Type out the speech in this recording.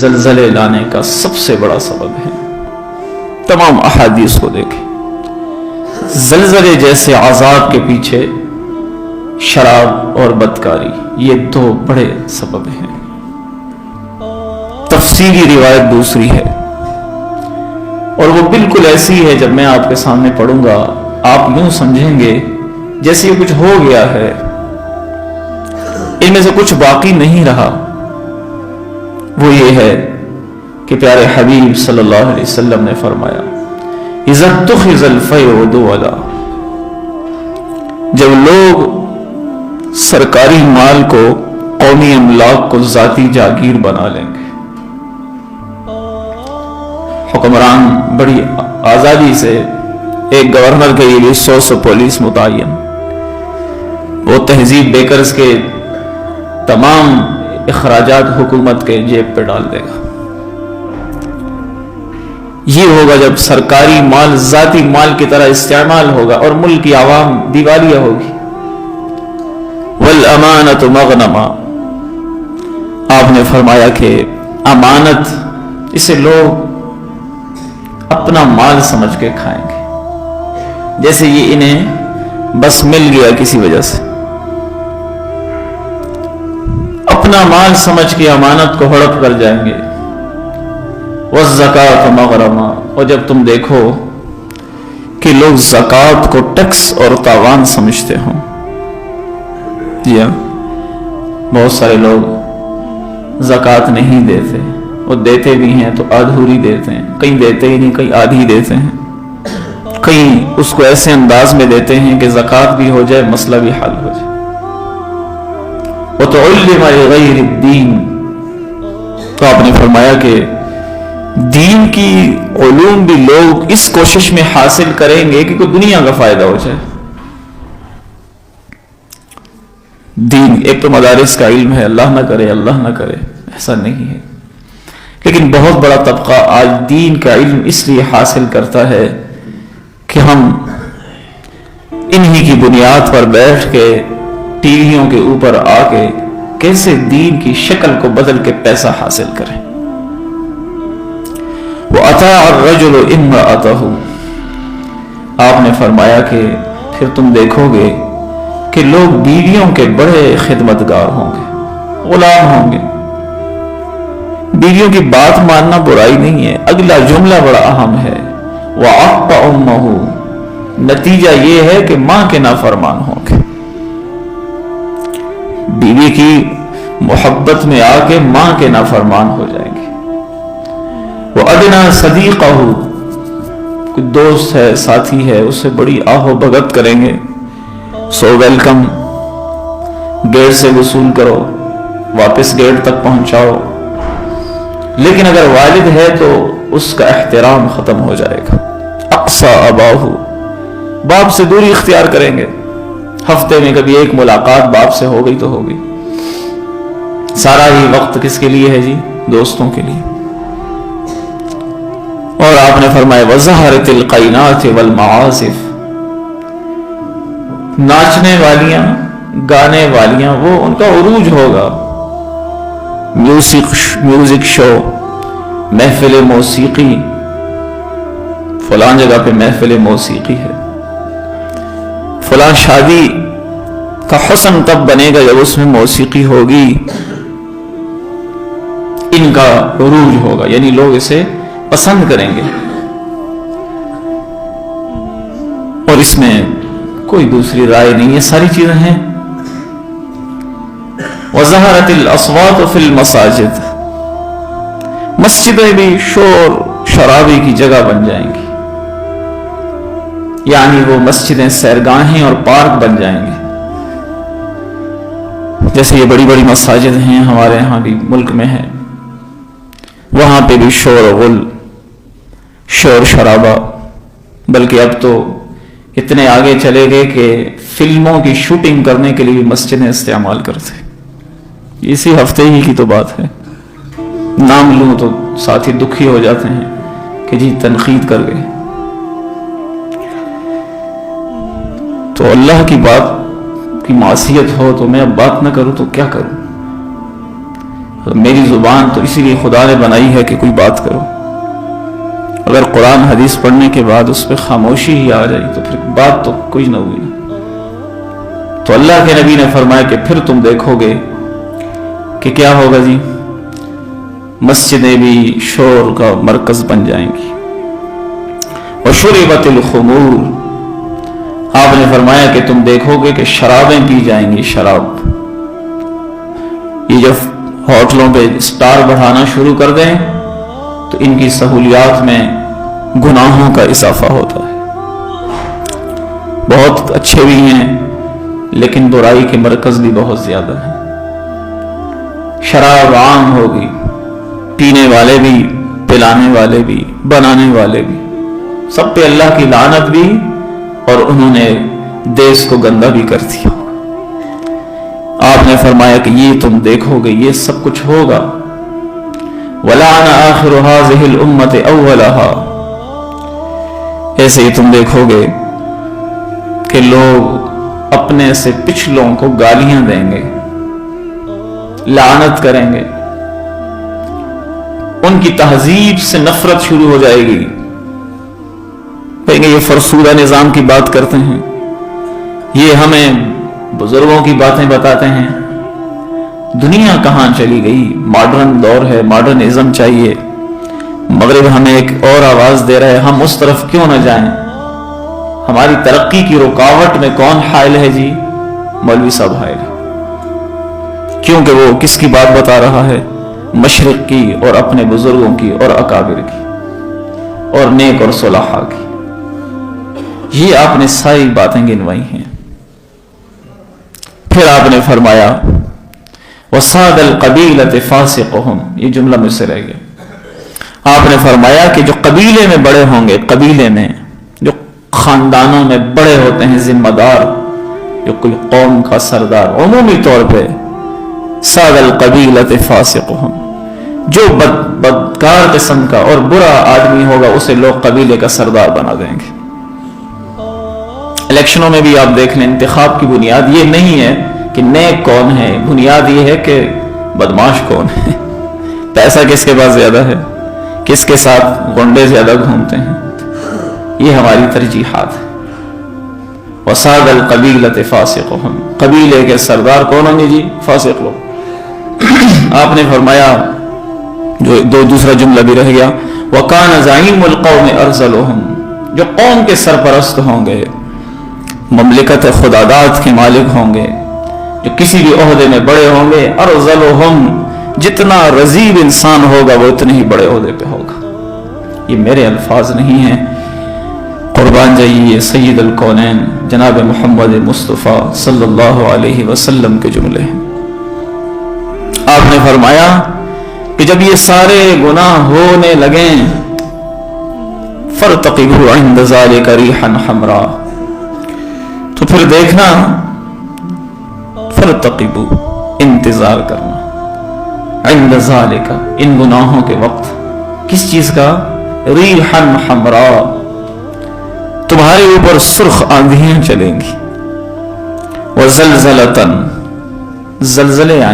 زلزلے لانے کا سب سے بڑا سبب ہے۔ تمام احادیث کو دیکھیں، زلزلے جیسے عذاب کے پیچھے شراب اور بدکاری، یہ دو بڑے سبب ہیں۔ تفصیلی روایت دوسری ہے، اور وہ بالکل ایسی ہے، جب میں آپ کے سامنے پڑھوں گا آپ یوں سمجھیں گے جیسے یہ کچھ ہو گیا ہے، ان میں سے کچھ باقی نہیں رہا۔ وہ یہ ہے کہ پیارے حبیب صلی اللہ علیہ وسلم نے فرمایا، اذا اتخذ الفیء دولا، جب لوگ سرکاری مال کو، قومی املاک کو ذاتی جاگیر بنا لیں گے، حکمران بڑی آزادی سے، ایک گورنر کے لیے 100 پولیس متعین، وہ تہذیب بیکرز کے تمام اخراجات حکومت کے جیب پہ ڈال دے گا۔ یہ ہوگا جب سرکاری مال ذاتی مال کی طرح استعمال ہوگا اور ملک کی عوام دیوالیہ ہوگی۔ والامانۃ مغنما، آپ نے فرمایا کہ امانت، اسے لوگ اپنا مال سمجھ کے کھائیں گے، جیسے یہ انہیں بس مل گیا کسی وجہ سے، اپنا مال سمجھ کے امانت کو ہڑپ کر جائیں گے۔ والزکاۃ مغرما، اور جب تم دیکھو کہ لوگ زکوٰۃ کو ٹیکس اور تاوان سمجھتے ہوں، جی ہاں، بہت سارے لوگ زکوٰۃ نہیں دیتے، وہ دیتے بھی ہیں تو آدھوری دیتے ہیں، کہیں دیتے ہی نہیں، کہیں آدھی دیتے ہیں، کہیں اس کو ایسے انداز میں دیتے ہیں کہ زکوٰۃ بھی ہو جائے، مسئلہ بھی حل ہو جائے۔ وَتُعَلِّمَ لِغَيْرِ الدِّينِ، تو آپ نے فرمایا کہ دین کی علوم بھی لوگ اس کوشش میں حاصل کریں گے کہ کوئی دنیا کا فائدہ ہو جائے۔ دین ایک تو مدارس کا علم ہے، اللہ نہ کرے اللہ نہ کرے ایسا نہیں ہے، لیکن بہت بڑا طبقہ آج دین کا علم اس لیے حاصل کرتا ہے کہ ہم انہی کی بنیاد پر بیٹھ کے ٹی ویوں کے اوپر آ کے کیسے دین کی شکل کو بدل کے پیسہ حاصل کریں۔ وَأَطَاعَ الرَّجُلُ امْرَأَتَهُ، آپ نے فرمایا کہ پھر تم دیکھو گے کہ لوگ بیویوں کے بڑے خدمتگار ہوں گے، غلام ہوں گے۔ بیویوں کی بات ماننا برائی نہیں ہے، اگلا جملہ بڑا اہم ہے، وَعَقَّ أُمَّهُ، نتیجہ یہ ہے کہ ماں کے نافرمان ہوں گے۔ بیوی کی محبت میں آ کے ماں کے نافرمان ہو جائیں گے۔ وَأَدْنَىٰ صَدِيقَهُ، کوئی دوست ہے، ساتھی ہے، اس سے بڑی آہ و بھگت کریں گے، سو ویلکم، گیٹ سے وصول کرو، واپس گیٹ تک پہنچاؤ، لیکن اگر والد ہے تو اس کا احترام ختم ہو جائے گا۔ اقصى أباه، باپ سے دوری اختیار کریں گے، ہفتے میں کبھی ایک ملاقات باپ سے ہو گئی تو ہو گئی، سارا ہی وقت کس کے لیے ہے جی؟ دوستوں کے لیے۔ اور آپ نے فرمایا وَظَهَرَتِ الْقَيْنَاتِ وَالْمَعَازِفِ، ناچنے والیاں، گانے والیاں، وہ ان کا عروج ہوگا، میوزک شو، محفل موسیقی، فلان جگہ پہ محفل موسیقی ہے، فلان شادی کا حسن تب بنے گا جب اس میں موسیقی ہوگی، ان کا عروج ہوگا، یعنی لوگ اسے پسند کریں گے، اور اس میں کوئی دوسری رائے نہیں، یہ ساری چیزیں ہیں۔ وَظَهَرَتِ الْأَصْوَاتُ فِي الْمَسَاجِدِ، مسجدیں بھی شور شرابے کی جگہ بن جائیں گی، یعنی وہ مسجدیں سیرگاہیں اور پارک بن جائیں گے۔ جیسے یہ بڑی بڑی مساجد ہیں ہمارے ہاں بھی ملک میں ہیں، وہاں پہ بھی شور و غل، شور شرابہ، بلکہ اب تو اتنے آگے چلے گئے کہ فلموں کی شوٹنگ کرنے کے لیے بھی مسجدیں استعمال کرتے۔ اسی ہفتے ہی کی تو بات ہے، نام لوں تو ساتھی دکھی ہو جاتے ہیں کہ جی تنقید کر گئے۔ تو اللہ کی بات کی معصیت ہو تو میں اب بات نہ کروں تو کیا کروں؟ میری زبان تو اسی لیے خدا نے بنائی ہے کہ کوئی بات کرو. اگر قرآن حدیث پڑھنے کے بعد اس پہ خاموشی ہی آ جائے تو پھر بات تو کوئی نہ ہوئی نا. تو اللہ کے نبی نے فرمایا کہ پھر تم دیکھو گے کہ کیا ہوگا جی, مسجدیں بھی شور کا مرکز بن جائیں گی. وشربت الخمور, آپ نے فرمایا کہ تم دیکھو گے کہ شرابیں پی جائیں گی. شراب, یہ جب ہوٹلوں پہ سٹار بڑھانا شروع کر دیں تو ان کی سہولیات میں گناہوں کا اضافہ ہوتا ہے. بہت اچھے بھی ہیں لیکن برائی کے مرکز بھی بہت زیادہ ہیں. شراب عام ہوگی, پینے والے بھی, پلانے والے بھی, بنانے والے بھی, سب پہ اللہ کی لعنت بھی, اور انہوں نے دیس کو گندہ بھی کر دیا. آپ نے فرمایا کہ یہ تم دیکھو گے, یہ سب کچھ ہوگا. وَلَعَنَ آخِرُ هَذِهِ الْأُمَّةِ أَوَّلَهَا, ایسے ہی تم دیکھو گے کہ لوگ اپنے سے پچھلوں کو گالیاں دیں گے, لعنت کریں گے, ان کی تہذیب سے نفرت شروع ہو جائے گی. کہیں گے یہ فرسودہ نظام کی بات کرتے ہیں, یہ ہمیں بزرگوں کی باتیں بتاتے ہیں. دنیا کہاں چلی گئی, ماڈرن دور ہے, ماڈرنزم چاہیے. مغرب ہمیں ایک اور آواز دے رہا ہے, ہم اس طرف کیوں نہ جائیں. ہماری ترقی کی رکاوٹ میں کون حائل ہے جی؟ مولوی صاحب حائل ہے. کیونکہ وہ کس کی بات بتا رہا ہے؟ مشرق کی, اور اپنے بزرگوں کی, اور اکابر کی, اور نیک اور صلحاء کی. یہ آپ نے ساری باتیں گنوائی ہیں. پھر آپ نے فرمایا وَصَادَ الْقَبِيلَةِ فَاسِقُهُمْ, یہ جملہ مجھ سے رہ گیا. آپ نے فرمایا کہ جو قبیلے میں بڑے ہوں گے, قبیلے میں جو خاندانوں میں بڑے ہوتے ہیں, ذمہ دار, جو کوئی قوم کا سردار, عمومی طور پہ صَادَ الْقَبِيلَةِ فَاسِقُهُمْ, جو بدکار قسم کا اور برا آدمی ہوگا اسے لوگ قبیلے کا سردار بنا دیں گے. الیکشنوں میں بھی آپ دیکھ لیں, انتخاب کی بنیاد یہ نہیں ہے کہ نیک کون ہے, بنیاد یہ ہے کہ بدماش کون ہے, پیسہ کس کے پاس زیادہ ہے, کس کے ساتھ گنڈے زیادہ گھومتے ہیں. یہ ہماری ترجیحات ہے. وَصَادَ الْقَبِيلَةِ فَاسِقُهُمْ, قبیلے کے سردار کون ہوں گے جی؟ فاسق لوگ. آپ نے فرمایا, جو دوسرا جملہ بھی رہ گیا, وَكَانَ زَعِيمُ الْقَوْمِ أَرْذَلُهُمْ, جو قوم کے سرپرست ہوں گے, مملکت خداداد کے مالک ہوں گے, جو کسی بھی عہدے میں بڑے ہوں گے, ارذلہم, جتنا رذیل انسان ہوگا وہ اتنے ہی بڑے عہدے پہ ہوگا. یہ میرے الفاظ نہیں ہیں, قربان جائیے سید الکونین جناب محمد مصطفیٰ صلی اللہ علیہ وسلم کے جملے ہیں. آپ نے فرمایا کہ جب یہ سارے گناہ ہونے لگیں, فَارْتَقِبُوا عِنْدَ ذَلِكَ رِيحًا حَمْرَا, تو پھر دیکھنا, فَارْتَقِبُوا, انتظار کرنا, عِنْدَ ذَلِكَ, ان گناہوں کے وقت. کس چیز کا؟ رِيحًا حَمْرَا, تمہارے اوپر سرخ آندھیاں چلیں گی. وَزَلْزَلَةً, زلزلے آئیں.